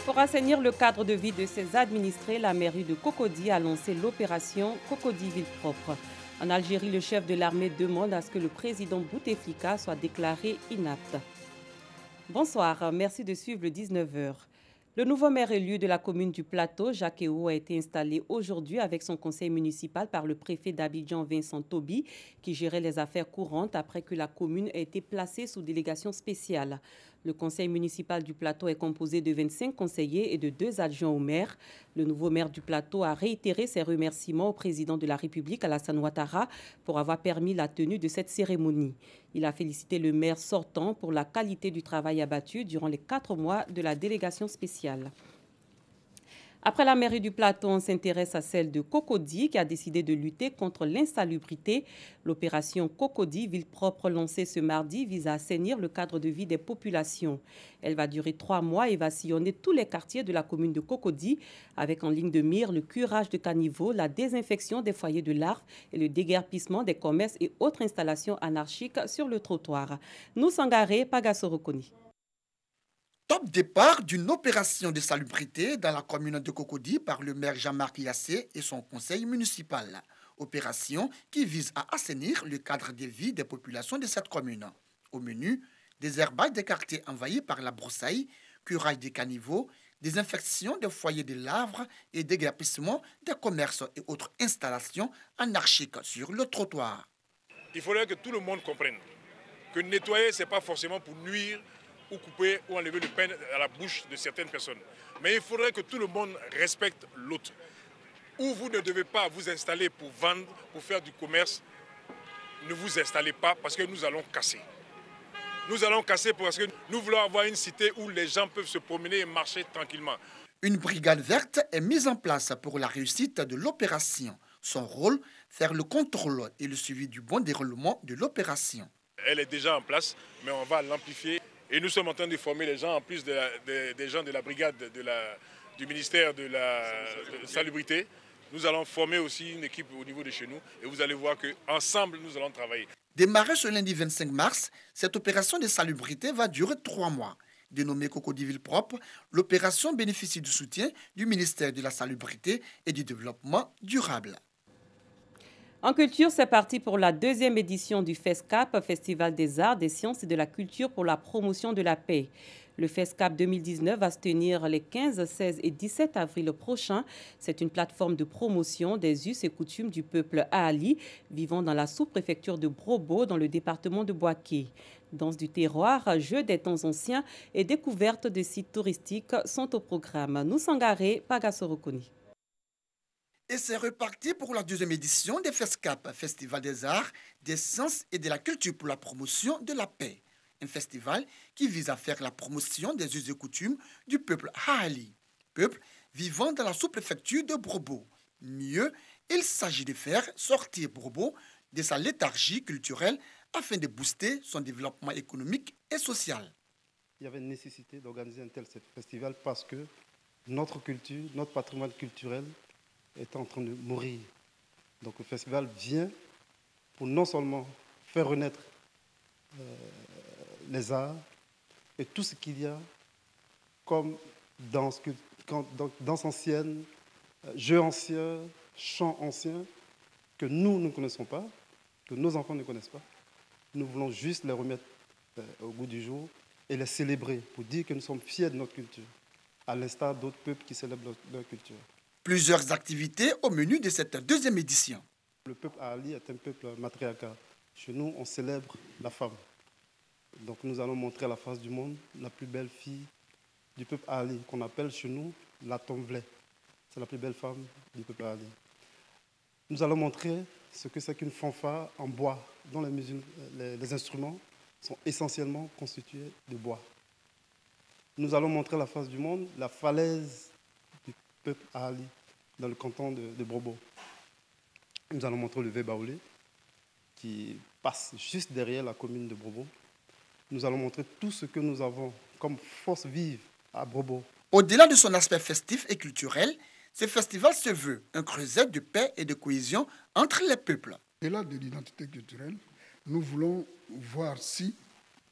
Pour assainir le cadre de vie de ses administrés, la mairie de Cocody a lancé l'opération Cocody Ville Propre. En Algérie, le chef de l'armée demande à ce que le président Bouteflika soit déclaré inapte. Bonsoir, merci de suivre le 19h. Le nouveau maire élu de la commune du Plateau, Jacques Ewo, a été installé aujourd'hui avec son conseil municipal par le préfet d'Abidjan, Vincent Toby, qui gérait les affaires courantes après que la commune ait été placée sous délégation spéciale. Le conseil municipal du Plateau est composé de 25 conseillers et de 2 adjoints au maire. Le nouveau maire du Plateau a réitéré ses remerciements au président de la République, Alassane Ouattara, pour avoir permis la tenue de cette cérémonie. Il a félicité le maire sortant pour la qualité du travail abattu durant les 4 mois de la délégation spéciale. Après la mairie du Plateau, on s'intéresse à celle de Cocody qui a décidé de lutter contre l'insalubrité. L'opération Cocody Ville Propre lancée ce mardi vise à assainir le cadre de vie des populations. Elle va durer 3 mois et va sillonner tous les quartiers de la commune de Cocody avec en ligne de mire le curage de caniveaux, la désinfection des foyers de larves et le déguerpissement des commerces et autres installations anarchiques sur le trottoir. Nous Sangaré, Pagasorokoni. Top départ d'une opération de salubrité dans la commune de Cocody par le maire Jean-Marc Yassé et son conseil municipal. Opération qui vise à assainir le cadre de vie des populations de cette commune. Au menu, désherbage des quartiers envahis par la broussaille, curage des caniveaux, désinfection des foyers de larves et déguerpissement des commerces et autres installations anarchiques sur le trottoir. Il faudrait que tout le monde comprenne que nettoyer, ce n'est pas forcément pour nuire ou couper ou enlever le pain à la bouche de certaines personnes. Mais il faudrait que tout le monde respecte l'autre. Où vous ne devez pas vous installer pour vendre, pour faire du commerce, ne vous installez pas parce que nous allons casser. Nous allons casser parce que nous voulons avoir une cité où les gens peuvent se promener et marcher tranquillement. Une brigade verte est mise en place pour la réussite de l'opération. Son rôle, faire le contrôle et le suivi du bon déroulement de l'opération. Elle est déjà en place, mais on va l'amplifier. Et nous sommes en train de former les gens, en plus des gens de la brigade du ministère de la Salubrité. Nous allons former aussi une équipe au niveau de chez nous et vous allez voir qu'ensemble, nous allons travailler. Démarrée ce lundi 25 mars, cette opération de salubrité va durer 3 mois. Dénommée Cocody Ville Propre, l'opération bénéficie du soutien du ministère de la Salubrité et du Développement durable. En culture, c'est parti pour la 2e édition du FESCAP, Festival des arts, des sciences et de la culture pour la promotion de la paix. Le FESCAP 2019 va se tenir les 15, 16 et 17 avril prochains. C'est une plateforme de promotion des us et coutumes du peuple Ahali, vivant dans la sous-préfecture de Brobo, dans le département de Boaké. Danse du terroir, jeux des temps anciens et découvertes de sites touristiques sont au programme. Nous Sangaré, Pagasorokoni. Et c'est reparti pour la 2e édition des FESCAP, Festival des arts, des sciences et de la culture pour la promotion de la paix. Un festival qui vise à faire la promotion des us et coutumes du peuple Ahali, peuple vivant dans la sous-préfecture de Brobo. Mieux, il s'agit de faire sortir Brobo de sa léthargie culturelle afin de booster son développement économique et social. Il y avait une nécessité d'organiser un tel festival parce que notre culture, notre patrimoine culturel est en train de mourir. Donc le festival vient pour non seulement faire renaître les arts et tout ce qu'il y a comme danse ancienne, jeux anciens, chants anciens que nous ne connaissons pas, que nos enfants ne connaissent pas. Nous voulons juste les remettre au goût du jour et les célébrer pour dire que nous sommes fiers de notre culture, à l'instar d'autres peuples qui célèbrent leur culture. Plusieurs activités au menu de cette 2e édition. Le peuple Ahali est un peuple matriarcal. Chez nous, on célèbre la femme. Donc nous allons montrer à la face du monde la plus belle fille du peuple Ahali, qu'on appelle chez nous la Tomblé. C'est la plus belle femme du peuple Ahali. Nous allons montrer ce que c'est qu'une fanfare en bois, dont les instruments sont essentiellement constitués de bois. Nous allons montrer à la face du monde la falaise du peuple Ahali dans le canton de Brobo. Nous allons montrer le Vébaoulé qui passe juste derrière la commune de Brobo. Nous allons montrer tout ce que nous avons comme force vive à Brobo. Au-delà de son aspect festif et culturel, ce festival se veut un creuset de paix et de cohésion entre les peuples. Au-delà de l'identité culturelle, nous voulons voir si,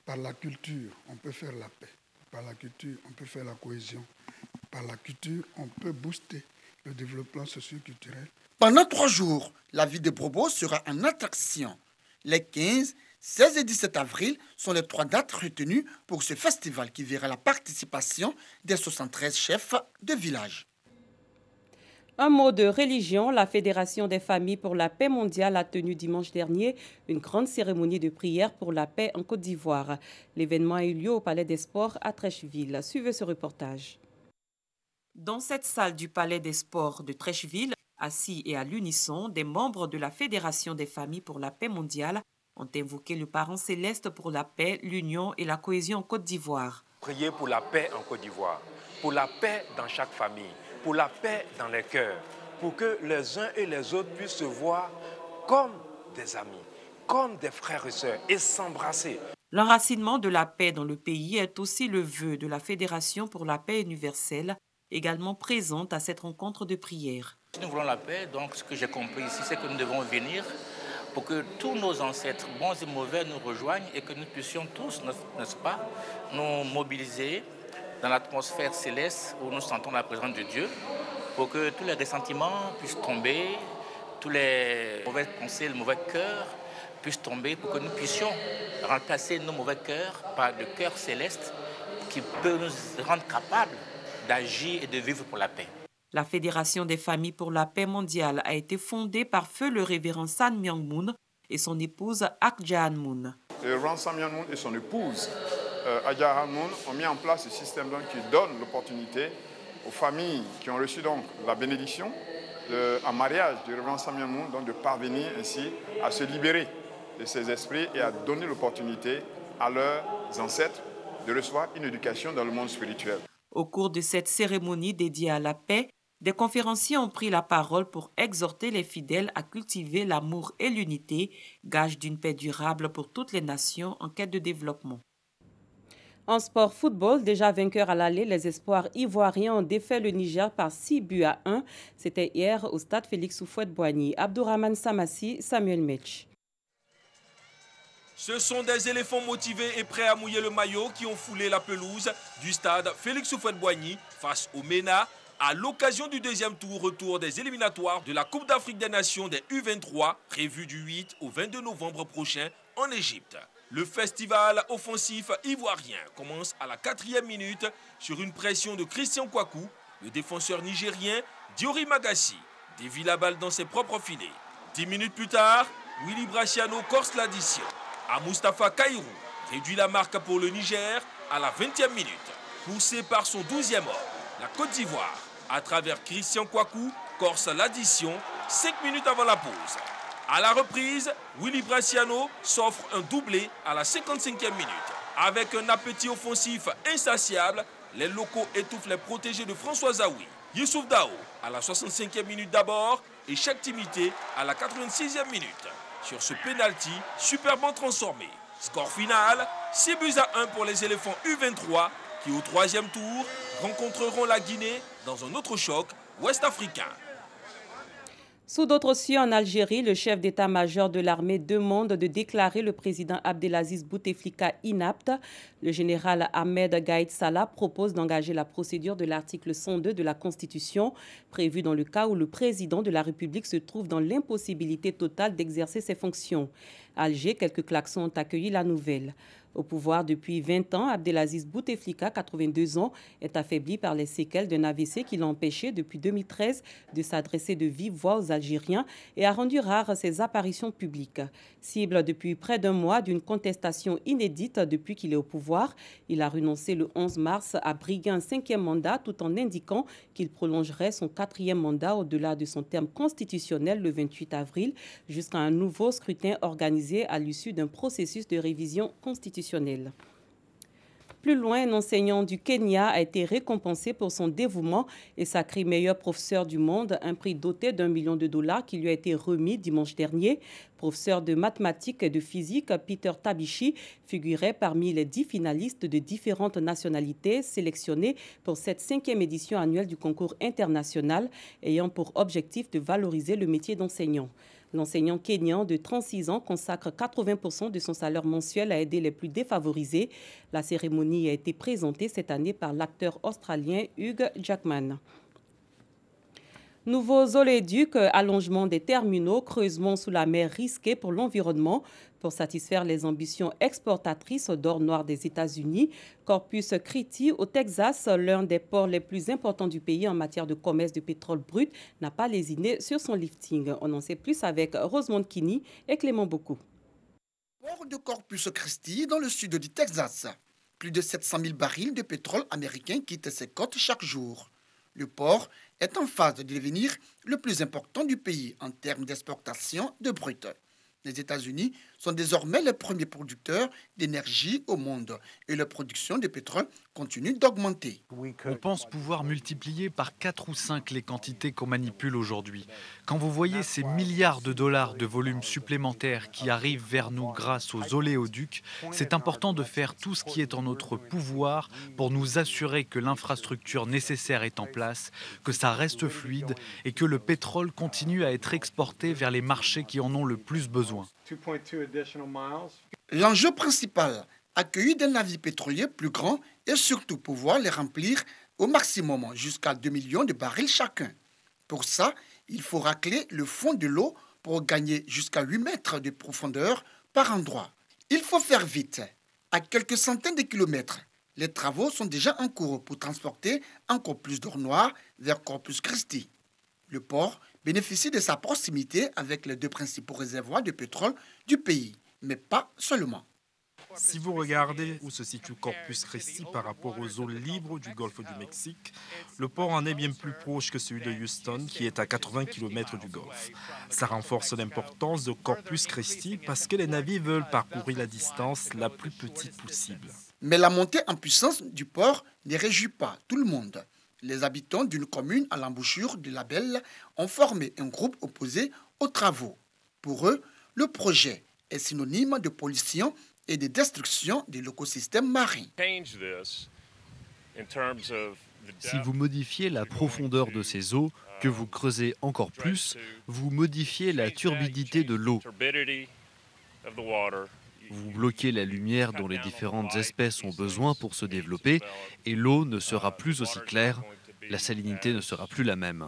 par la culture, on peut faire la paix. Par la culture, on peut faire la cohésion. par la culture, on peut booster le développement socio-culturel. Pendant 3 jours, la ville de Brobo sera en attraction. Les 15, 16 et 17 avril sont les 3 dates retenues pour ce festival qui verra la participation des 73 chefs de village. Un mot de religion, la Fédération des familles pour la paix mondiale a tenu dimanche dernier une grande cérémonie de prière pour la paix en Côte d'Ivoire. L'événement a eu lieu au Palais des Sports à Trècheville. Suivez ce reportage. Dans cette salle du Palais des Sports de Trècheville, assis et à l'unisson, des membres de la Fédération des familles pour la paix mondiale ont invoqué le parent céleste pour la paix, l'union et la cohésion en Côte d'Ivoire. Prier pour la paix en Côte d'Ivoire, pour la paix dans chaque famille, pour la paix dans les cœurs, pour que les uns et les autres puissent se voir comme des amis, comme des frères et sœurs et s'embrasser. L'enracinement de la paix dans le pays est aussi le vœu de la Fédération pour la paix universelle, également présente à cette rencontre de prière. Nous voulons la paix, donc ce que j'ai compris ici, c'est que nous devons venir pour que tous nos ancêtres, bons et mauvais, nous rejoignent et que nous puissions tous, n'est-ce pas, nous mobiliser dans l'atmosphère céleste où nous sentons la présence de Dieu, pour que tous les ressentiments puissent tomber, tous les mauvaises pensées, le mauvais cœur puissent tomber, pour que nous puissions remplacer nos mauvais cœurs par le cœur céleste qui peut nous rendre capables d'agir et de vivre pour la paix. La Fédération des familles pour la paix mondiale a été fondée par feu le révérend San Myung Moon et son épouse Ak Jaan Moon. Le révérend San Myung Moon et son épouse Ak Jaan Moon ont mis en place ce système qui donne l'opportunité aux familles qui ont reçu donc la bénédiction en mariage du révérend San Myung Moon donc de parvenir ainsi à se libérer de ces esprits et à donner l'opportunité à leurs ancêtres de recevoir une éducation dans le monde spirituel. Au cours de cette cérémonie dédiée à la paix, des conférenciers ont pris la parole pour exhorter les fidèles à cultiver l'amour et l'unité, gage d'une paix durable pour toutes les nations en quête de développement. En sport football, déjà vainqueurs à l'aller, les espoirs ivoiriens ont défait le Niger par 6-1. C'était hier au stade Félix Houphouët-Boigny. Abdourahmane Samassi, Samuel Metch. Ce sont des éléphants motivés et prêts à mouiller le maillot qui ont foulé la pelouse du stade Félix Houphouët-Boigny face au MENA à l'occasion du deuxième retour des éliminatoires de la Coupe d'Afrique des Nations des U23 prévu du 8 au 22 novembre prochain en Égypte. Le festival offensif ivoirien commence à la 4e minute sur une pression de Christian Kouakou. Le défenseur nigérien Diori Magassi dévie la balle dans ses propres filets. 10 minutes plus tard, Willy Brachiano corse l'addition. À Mustapha Kairou réduit la marque pour le Niger à la 20e minute. Poussé par son 12e homme, la Côte d'Ivoire, à travers Christian Kouakou, corse l'addition 5 minutes avant la pause. À la reprise, Willy Brachiano s'offre un doublé à la 55e minute. Avec un appétit offensif insatiable, les locaux étouffent les protégés de François Zawi. Youssouf Dao à la 65e minute d'abord et Cheikh Timité à la 86e minute. Sur ce pénalty superbement transformé. Score final, 6-1 pour les éléphants U23 qui au 3e tour rencontreront la Guinée dans un autre choc ouest-africain. Sous d'autres cieux en Algérie, le chef d'état-major de l'armée demande de déclarer le président Abdelaziz Bouteflika inapte. Le général Ahmed Gaïd Salah propose d'engager la procédure de l'article 102 de la Constitution, prévue dans le cas où le président de la République se trouve dans l'impossibilité totale d'exercer ses fonctions. À Alger, quelques klaxons ont accueilli la nouvelle. Au pouvoir depuis 20 ans, Abdelaziz Bouteflika, 82 ans, est affaibli par les séquelles d'un AVC qui l'a empêché depuis 2013 de s'adresser de vive voix aux Algériens et a rendu rares ses apparitions publiques. Cible depuis près d'un mois d'une contestation inédite depuis qu'il est au pouvoir, il a renoncé le 11 mars à briguer un 5e mandat tout en indiquant qu'il prolongerait son 4e mandat au-delà de son terme constitutionnel le 28 avril jusqu'à un nouveau scrutin organisé à l'issue d'un processus de révision constitutionnelle. Plus loin, un enseignant du Kenya a été récompensé pour son dévouement et sacré meilleur professeur du monde, un prix doté d'1 million de dollars qui lui a été remis dimanche dernier. Professeur de mathématiques et de physique, Peter Tabichi figurait parmi les 10 finalistes de différentes nationalités sélectionnés pour cette 5e édition annuelle du concours international ayant pour objectif de valoriser le métier d'enseignant. L'enseignant kényan de 36 ans consacre 80% de son salaire mensuel à aider les plus défavorisés. La cérémonie a été présentée cette année par l'acteur australien Hugh Jackman. Nouveaux oléoducs, allongement des terminaux, creusement sous la mer risqué pour l'environnement. Pour satisfaire les ambitions exportatrices d'or noir des États-Unis, Corpus Christi, au Texas, l'un des ports les plus importants du pays en matière de commerce de pétrole brut, n'a pas lésiné sur son lifting. On en sait plus avec Rosemont Kini et Clément Beaucoup. Port de Corpus Christi, dans le sud du Texas. Plus de 700 000 barils de pétrole américain quittent ses côtes chaque jour. Le port est en phase de devenir le plus important du pays en termes d'exportation de brut. Les États-Unis sont désormais les premiers producteurs d'énergie au monde et leur production de pétrole continue d'augmenter. On pense pouvoir multiplier par 4 ou 5 les quantités qu'on manipule aujourd'hui. Quand vous voyez ces milliards de dollars de volume supplémentaires qui arrivent vers nous grâce aux oléoducs, c'est important de faire tout ce qui est en notre pouvoir pour nous assurer que l'infrastructure nécessaire est en place, que ça reste fluide et que le pétrole continue à être exporté vers les marchés qui en ont le plus besoin. L'enjeu principal, accueillir des navires pétroliers plus grands et surtout pouvoir les remplir au maximum jusqu'à 2 millions de barils chacun. Pour ça, il faut racler le fond de l'eau pour gagner jusqu'à 8 mètres de profondeur par endroit. Il faut faire vite. À quelques centaines de kilomètres, les travaux sont déjà en cours pour transporter encore plus d'or noir vers Corpus Christi. Le port bénéficie de sa proximité avec les deux principaux réservoirs de pétrole du pays, mais pas seulement. Si vous regardez où se situe Corpus Christi par rapport aux eaux libres du golfe du Mexique, le port en est bien plus proche que celui de Houston, qui est à 80 km du golfe. Ça renforce l'importance de Corpus Christi parce que les navires veulent parcourir la distance la plus petite possible. Mais la montée en puissance du port ne réjouit pas tout le monde. Les habitants d'une commune à l'embouchure du Label ont formé un groupe opposé aux travaux. Pour eux, le projet est synonyme de pollution et de destruction de l'écosystème marin. Si vous modifiez la profondeur de ces eaux, que vous creusez encore plus, vous modifiez la turbidité de l'eau. Vous bloquez la lumière dont les différentes espèces ont besoin pour se développer et l'eau ne sera plus aussi claire, la salinité ne sera plus la même.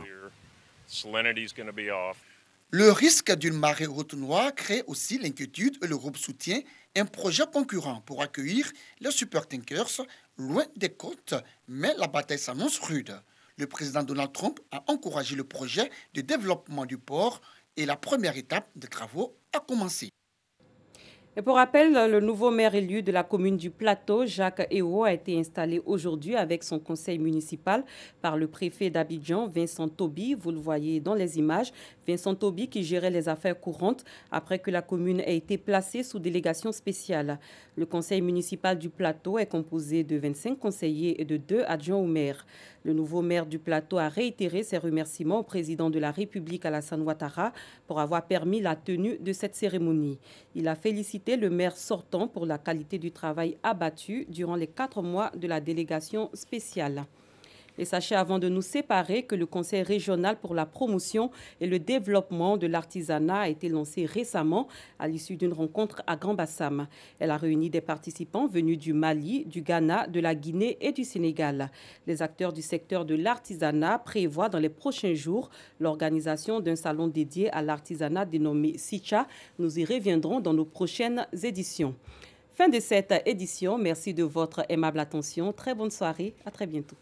Le risque d'une marée haute noire crée aussi l'inquiétude et le groupe soutient un projet concurrent pour accueillir les supertankers loin des côtes, mais la bataille s'annonce rude. Le président Donald Trump a encouragé le projet de développement du port et la première étape des travaux a commencé. Et pour rappel, le nouveau maire élu de la commune du Plateau, Jacques Ewo, a été installé aujourd'hui avec son conseil municipal par le préfet d'Abidjan, Vincent Toby. Vous le voyez dans les images. Vincent Toby qui gérait les affaires courantes après que la commune ait été placée sous délégation spéciale. Le conseil municipal du Plateau est composé de 25 conseillers et de 2 adjoints au maire. Le nouveau maire du Plateau a réitéré ses remerciements au président de la République, Alassane Ouattara, pour avoir permis la tenue de cette cérémonie. Il a félicité le maire sortant pour la qualité du travail abattu durant les 4 mois de la délégation spéciale. Et sachez avant de nous séparer que le Conseil régional pour la promotion et le développement de l'artisanat a été lancé récemment à l'issue d'une rencontre à Grand-Bassam. Elle a réuni des participants venus du Mali, du Ghana, de la Guinée et du Sénégal. Les acteurs du secteur de l'artisanat prévoient dans les prochains jours l'organisation d'un salon dédié à l'artisanat dénommé Sicha. Nous y reviendrons dans nos prochaines éditions. Fin de cette édition. Merci de votre aimable attention. Très bonne soirée. À très bientôt.